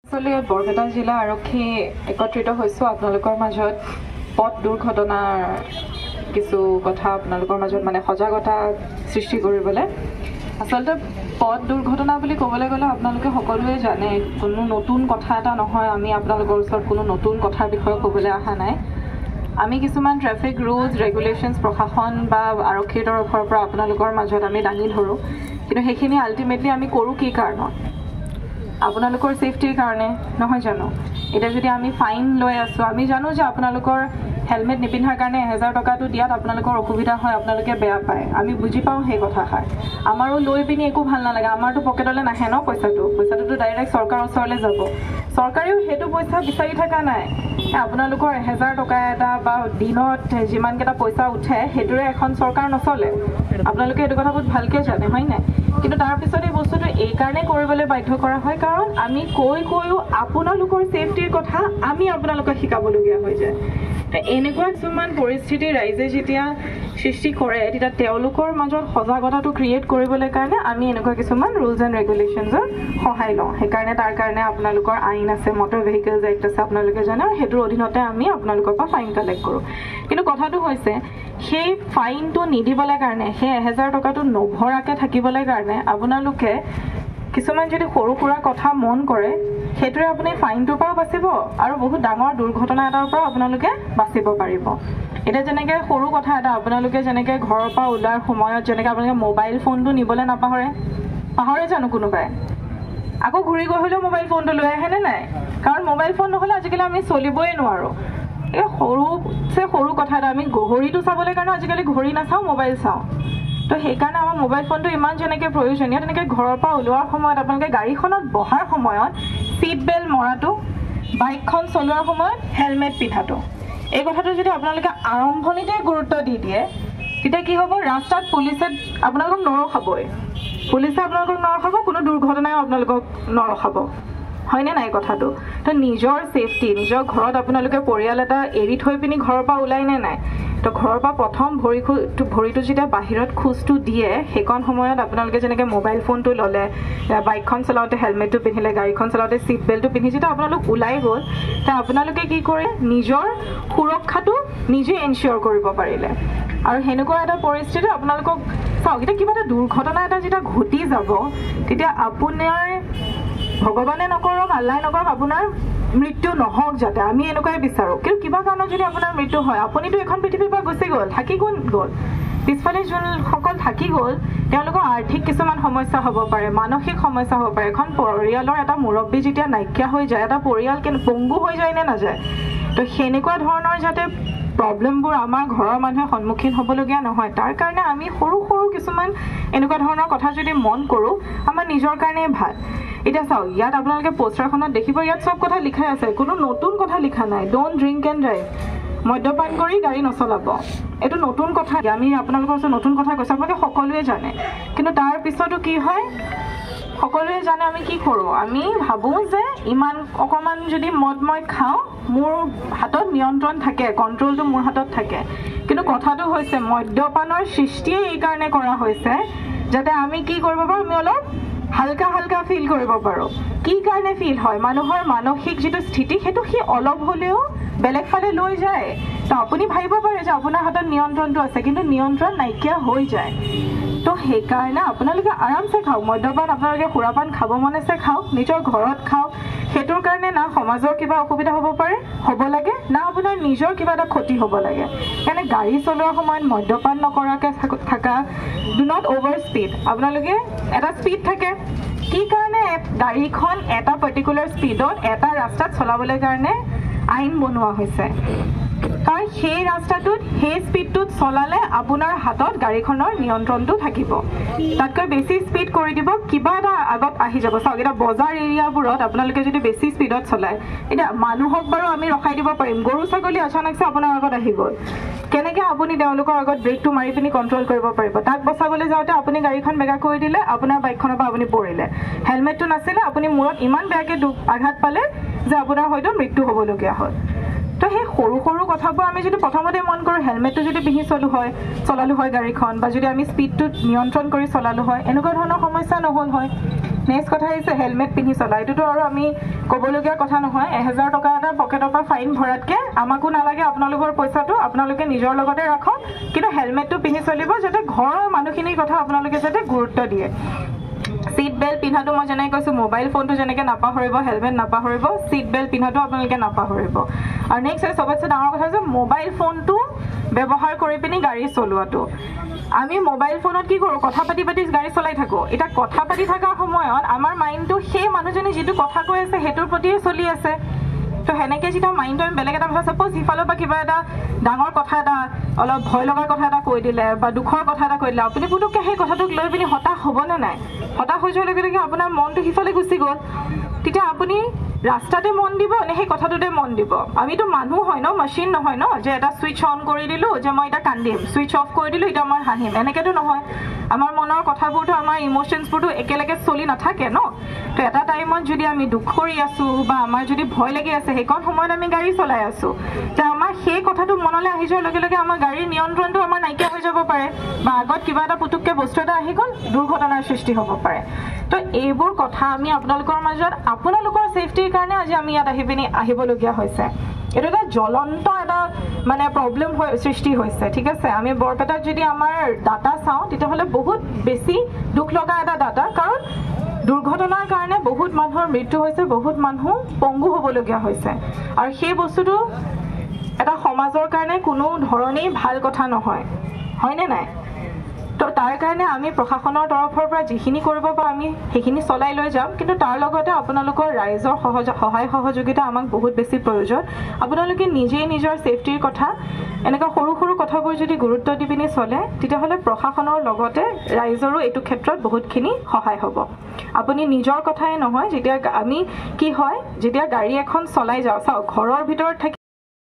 আসলে বৰপেটা জিলা আৰক্ষী একত্ৰিত হৈছোঁ আপোনালোকৰ মাজত পথ দুৰ্ঘটনাৰ কিছু কথা আপোনালোকৰ মাজত মানে সজাগতা সৃষ্টি কৰিবলৈ। আচলতে পথ দুৰ্ঘটনা বুলি ক'বলৈ গ'লে আপোনালোকে সকলোৱে জানে, কোনো নতুন কথা এটা নহয়। আমি আপোনালোকৰ ওচৰত কোনো নতুন কথাৰ বিষয়ে ক'বলৈ অহা নাই। আমি কিছুমান ট্ৰেফিক ৰুলছ ৰেগুলেশ্যনছ প্ৰশাসন বা আৰক্ষীৰ তৰফৰ পৰা আপোনালোকৰ মাজত আমি দাঙি ধৰোঁ, কিন্তু সেইখিনি আল্টিমেটলি আমি কৰোঁ কি কাৰণত? আপোনালোকৰ ছেফটিৰ কাৰণে নহয় জানো? এতিয়া যদি আমি ফাইন লৈ আছোঁ, আমি জানো যে আপোনালোকৰ হেলমেট নিপিন্ধাৰ কাৰণে 1000 টকাটো দিয়াত আপোনালোকৰ অসুবিধা হয়, আপোনালোকে বেয়া পায়, আমি বুজি পাওঁ সেই কথাষাৰ। আমাৰো লৈ পিনি একো ভাল নালাগে, আমাৰতো পকেটলৈ নাহে ন পইচাটোতো ডাইৰেক্ট চৰকাৰৰ ওচৰলৈ যাব। চৰকাৰেও সেইটো পইচা বিচাৰি থকা নাই। আপোনালোকৰ 1000 টকা এটা বা দিনত যিমানকেইটা পইচা উঠে সেইটোৰে এখন চৰকাৰ নচলে, আপোনালোকে এইটো কথা বহুত ভালকৈ জানে, হয় নাই? কিন্তু তাৰপিছত এই বস্তুটো এইকাৰণে কৰিবলৈ বাধ্য কৰা হয় কাৰণ আমি কৈও আপোনালোকৰ ছেফটিৰ কথা আমি আপোনালোকক শিকাবলগীয়া হৈ যায়। এনেকুৱা কিছুমান পৰিস্থিতি ৰাইজে যেতিয়া সৃষ্টি কৰে, তেতিয়া তেওঁলোকৰ মাজত সজাগতাটো ক্ৰিয়েট কৰিবলৈ কাৰণে আমি এনেকুৱা কিছুমান ৰুলছ এণ্ড ৰেগুলেশ্যনছৰ সহায় লওঁ। সেইকাৰণে তাৰ কাৰণে আপোনালোকৰ আইন আছে, মটৰ ভেহিকেলছ এক্ট আছে, আপোনালোকে জানে, আৰু সেইটোৰ অধীনতে আমি আপোনালোকৰ পৰা ফাইন কালেক্ট কৰোঁ। কিন্তু কথাটো হৈছে সেই ফাইনটো নিদিবলৈ কাৰণে, সেই 1000 টকাটো নভৰাকৈ থাকিবলৈ কাৰণে আপোনালোকে কিছুমান যদি সৰু সুৰা কথা মন কৰে, সেইটোৰে আপুনি ফাইনটোৰ পৰাও বাচিব আৰু বহুত ডাঙৰ দুৰ্ঘটনা এটাৰ পৰা আপোনালোকে বাচিব পাৰিব। এতিয়া যেনেকৈ সৰু কথা এটা, আপোনালোকে যেনেকৈ ঘৰৰ পৰা ওলোৱাৰ সময়ত যেনেকৈ আপোনালোকে মোবাইল ফোনটো নিবলৈ পাহৰে জানো কোনোবাই? আকৌ ঘূৰি গৈ হ'লেও মোবাইল ফোনটো লৈ আহেনে নাই? কাৰণ মোবাইল ফোন নহ'লে আজিকালি আমি চলিবই নোৱাৰোঁ। এই সৰু কথা এটা, আমি ঘড়ীটো চাবলৈ কাৰণে আজিকালি ঘড়ী নাচাওঁ, মোবাইল চাওঁ। তো সেইকাৰণে আমাৰ মোবাইল ফোনটো ইমান যেনেকৈ প্ৰয়োজনীয়, তেনেকৈ ঘৰৰ পৰা ওলোৱাৰ সময়ত আপোনালোকে গাড়ীখনত বহাৰ সময়ত ছিট বেল্ট মৰাটো, বাইকখন চলোৱাৰ সময়ত হেলমেট পিন্ধাটো, এই কথাটো যদি আপোনালোকে আৰম্ভণিতে গুৰুত্ব দি দিয়ে, তেতিয়া কি হ'ব? ৰাস্তাত পুলিচে আপোনালোকক নৰখাবই, কোনো দুৰ্ঘটনাই আপোনালোকক নৰখাব, হয়নে নাই কথাটো? তো নিজৰ ছেফটি, নিজৰ ঘৰত আপোনালোকে পৰিয়াল এটা এৰি থৈ পিনি ঘৰৰ পৰা ওলাইনে নাই? তো ঘৰৰ পৰা প্ৰথম ভৰিটো যেতিয়া বাহিৰত খোজটো দিয়ে, সেইকণ সময়ত আপোনালোকে যেনেকৈ মোবাইল ফোনটো ল'লে, বাইকখন চলাওঁতে হেলমেটটো পিন্ধিলে, গাড়ীখন চলাওঁতে ছিট বেল্টটো পিন্ধি যেতিয়া আপোনালোক ওলাই গ'ল, তে আপোনালোকে কি কৰে? নিজৰ সুৰক্ষাটো নিজে এনচিয়'ৰ কৰিব পাৰিলে। আৰু সেনেকুৱা এটা পৰিস্থিতি আপোনালোকক চাওক, এতিয়া কিবা এটা দুৰ্ঘটনা এটা যেতিয়া ঘটি যাব, তেতিয়া আপোনাৰ ভগৱানে নকৰক, আল্লাই নকৰক, আপোনাৰ মৃত্যু নহওক যাতে, আমি এনেকুৱাই বিচাৰোঁ। কিন্তু কিবা কাৰণত যদি আপোনাৰ মৃত্যু হয়, আপুনিতো এখন পৃথিৱীৰ পৰা গুচি গ'ল, থাকি গ'ল। পিছফালে যোনসকল থাকি গ'ল, তেওঁলোকৰ আৰ্থিক কিছুমান সমস্যা হ'ব পাৰে, মানসিক সমস্যা হ'ব পাৰে। এখন পৰিয়ালৰ এটা মুৰব্বী যেতিয়া নাইকিয়া হৈ যায়, এটা পৰিয়াল পংগু হৈ যায় নে নাযায়? তো সেনেকুৱা ধৰণৰ যাতে প্ৰব্লেমবোৰ আমাৰ ঘৰৰ মানুহে সন্মুখীন হ'বলগীয়া নহয়, তাৰ কাৰণে আমি সৰু কিছুমান এনেকুৱা ধৰণৰ কথা যদি মন কৰোঁ, আমাৰ নিজৰ কাৰণেই ভাল। এতিয়া চাওক, ইয়াত আপোনালোকে পোষ্টাৰখনত দেখিব, ইয়াত চব কথা লিখাই আছে, কোনো নতুন কথা লিখা নাই। ড'ন্ট ড্ৰিংক এণ্ড ড্ৰাইভ, মদ্যপান কৰি গাড়ী নচলাব, এইটো নতুন কথা। আমি আপোনালোকৰ ওচৰত নতুন কথা কৈছোঁ, আপোনালোকে সকলোৱে জানে। কিন্তু তাৰ পিছতো কি হয়? সকলোৱে জানে, আমি কি কৰোঁ? আমি ভাবোঁ যে ইমান অকণমান যদি মই খাওঁ, মোৰ হাতত নিয়ন্ত্ৰণ থাকে, কণ্ট্ৰলটো মোৰ হাতত থাকে। কিন্তু কথাটো হৈছে, মদ্যপানৰ সৃষ্টিয়ে এইকাৰণে কৰা হৈছে যাতে আমি কি কৰিব পাৰোঁ? আমি অলপ হালকা ফিল কৰিব পাৰোঁ। কি কাৰণে ফিল হয়? মানুহৰ মানসিক যিটো স্থিতি, সেইটো সি অলপ হ'লেও বেলেগ ফালে লৈ যায়। তো আপুনি ভাবিব পাৰে যে আপোনাৰ হাতত নিয়ন্ত্ৰণটো আছে, কিন্তু নিয়ন্ত্ৰণ নাইকিয়া হৈ যায়। তো সেইকাৰণে আপোনালোকে আৰামছে খাওক, মদ্যপান আপোনালোকে সুৰাপান খাব মন আছে খাওক, নিজৰ ঘৰত খাওক। সেইটোৰ কাৰণে না সমাজৰ কিবা অসুবিধা হ'ব লাগে, না আপোনাৰ নিজৰ কিবা এটা ক্ষতি হ'ব লাগে। সেইকাৰণে গাড়ী চলোৱাৰ সময়ত মদ্যপান নকৰাকৈ থাকা, ডু নট অভাৰ স্পীড। আপোনালোকে এটা স্পীড থাকে, কি কাৰণে? গাড়ীখন এটা পাৰ্টিকুলাৰ স্পীডত এটা ৰাস্তাত চলাবলৈ কাৰণে আইন বনোৱা হৈছে, কাৰণ সেই ৰাস্তাটোত সেই স্পীডটোত চলালে আপোনাৰ হাতত গাড়ীখনৰ নিয়ন্ত্ৰণটো থাকিব। তাতকৈ বেছি স্পীড কৰি দিব, কিবা এটা আগত আহি যাব। চাওক, এতিয়া বজাৰ এৰিয়াবোৰত আপোনালোকে যদি বেছি স্পীডত চলায়, এতিয়া মানুহক বাৰু আমি ৰখাই দিব পাৰিম, গৰু ছাগলী অচানকছে আপোনাৰ আগত আহি গ'ল, কেনেকৈ আপুনি তেওঁলোকৰ আগত ব্ৰেকটো মাৰি পিনি কণ্ট্ৰল কৰিব পাৰিব? তাক বচাবলৈ যাওঁতে আপুনি গাড়ীখন বেগা কৰি দিলে, আপোনাৰ বাইকখনৰ পৰা আপুনি পৰিলে, হেলমেটটো নাছিলে, আপুনি মূৰত ইমান বেয়াকৈ আঘাত পালে যে আপোনাৰ হয়তো মৃত্যু হ'বলগীয়া হ'ল। তো সেই সৰু কথাবোৰ আমি যদি প্ৰথমতে মন কৰোঁ, হেলমেটটো যদি পিন্ধি চলালোঁ হয় গাড়ীখন, বা যদি আমি স্পীডটো নিয়ন্ত্ৰণ কৰি চলালোঁ হয়, এনেকুৱা ধৰণৰ সমস্যা নহ'ল হয়। নেক্সট কথা হৈছে হেলমেট পিন্ধি চলা এইটোতো আৰু আমি ক'বলগীয়া কথা নহয় 1000 টকা এটা পকেটৰ পৰা ফাইন ভৰাতকৈ আমাকো নালাগে আপোনালোকৰ পইচাটো আপোনালোকে নিজৰ লগতে ৰাখক কিন্তু হেলমেটটো পিন্ধি চলিব যাতে ঘৰৰ মানুহখিনিৰ কথা আপোনালোকে যাতে গুৰুত্ব দিয়ে सीट बेल्ट पिन्हाটো মই যেনে কৈছো মোবাইল ফোনটো যেনেকে নাপাহৰিব হেলমেট নাপাহৰিব सीट बेल्ट পিন্হাটো আপোনালোকে নাপাহৰিব আৰু নেক্সট হয় সবতছে ডাঙৰ কথা যে মোবাইল ফোনটো ব্যৱহাৰ কৰি পিনি গাড়ী চলোৱাটো আমি মোবাইল ফোনত কি কৰো কথা পাতি গাড়ী চলাই থাকো এটা কথা পাতি থাকাৰ সময়ত আমাৰ মাইন্ডটো সেই মানুহজনে যেটো কথা কৈ আছে হেতুৰ প্ৰতি চলি আছে তো হেনেকে যেটা মাইন্ডটো বেলেগ এটা ভাষা সাপোজ ইফালৰ পৰা কিবা এটা ডাঙৰ কথা এটা অলপ ভয় লগা কথা এটা কৈ দিলে বা দুখৰ কথা এটা কৈ দিলে আপুনি পুতুককে সেই কথাটোক লৈ পিনি হতাশ হ'ব না নাই হতাশ হৈ যোৱাৰ লগে লগে আপোনাৰ মনটো সিফালে গুচি গ'ল তেতিয়া আপুনি ৰাস্তাতে মন দিব নে সেই কথাটোতে মন দিব আমিতো মানুহ হয় ন মেচিন নহয় ন যে এটা সুইচ অন কৰি দিলো যে মই এটা কান্দিম সুইচ অফ কৰি দিলো এটা মই হাঁহিম এনেকেতো নহয় আমাৰ মনৰ কথাবোৰটো আমাৰ ইমোশনছবোৰটো একেলগে চলি নাথাকে ন তো এটা টাইমত যদি আমি দুখ কৰি আছো বা আমাৰ যদি ভয় লাগি আছে সেইকণ সময়ত আমি গাড়ী চলাই আছো যে আমাৰ সেই কথাটো মনলৈ আহি যোৱাৰ লগে লগে আমাৰ গাড়ীৰ নিয়ন্ত্ৰণটো আমাৰ নাইকিয়া হৈ যাব পাৰে বা আগত কিবা এটা পুতুককে বস্তু এটা আহি গ'ল দুৰ্ঘটনাৰ সৃষ্টি হ'ব পাৰে তো এইবোৰ কথা আমি আপোনালোকৰ মাজত আপোনালোকৰ সেফটিৰ কাৰণে আজি আমি ইয়াত আহিবলগীয়া হৈছে এটা এটা জ্বলন্ত এটা মানে প্ৰবলেম সৃষ্টি হৈছে ঠিক আছে আমি বৰপেটাত যদি আমাৰ ডাটা চাওঁ তেতিয়াহ'লে বহুত বেছি দুখ লগা এটা ডাটা কাৰণ দুৰ্ঘটনাৰ কাৰণে বহুত মানুহৰ মৃত্যু হৈছে বহুত মানুহ পংগু হ'বলগীয়া হৈছে আৰু সেই বস্তুটো এটা সমাজৰ কাৰণে কোনো ধৰণেই ভাল কথা নহয় হয়নে নাই তো তাৰ কাৰণে আমি প্ৰশাসনৰ তৰফৰ পৰা যিখিনি কৰিব পাৰো আমি সেইখিনি চলাই লৈ যাম কিন্তু তাৰ লগতে আপোনালোকৰ ৰাইজৰ সহায় সহযোগিতা আমাক বহুত বেছি প্ৰয়োজন আপোনালোকে নিজে নিজৰ সেফটিৰ কথা এনেকা সৰু সৰু কথাবোৰ যদি গুৰুত্ব দি পিনি চলে তেতিয়াহ'লে প্ৰশাসনৰ লগতে ৰাইজৰো এইটো ক্ষেত্ৰত বহুতখিনি সহায় হ'ব আপুনি নিজৰ কথাই নহয় যেতিয়া আমি কি হয় যেতিয়া গাড়ী এখন চলাই যাওঁ চাও ঘৰৰ ভিতৰত থাকি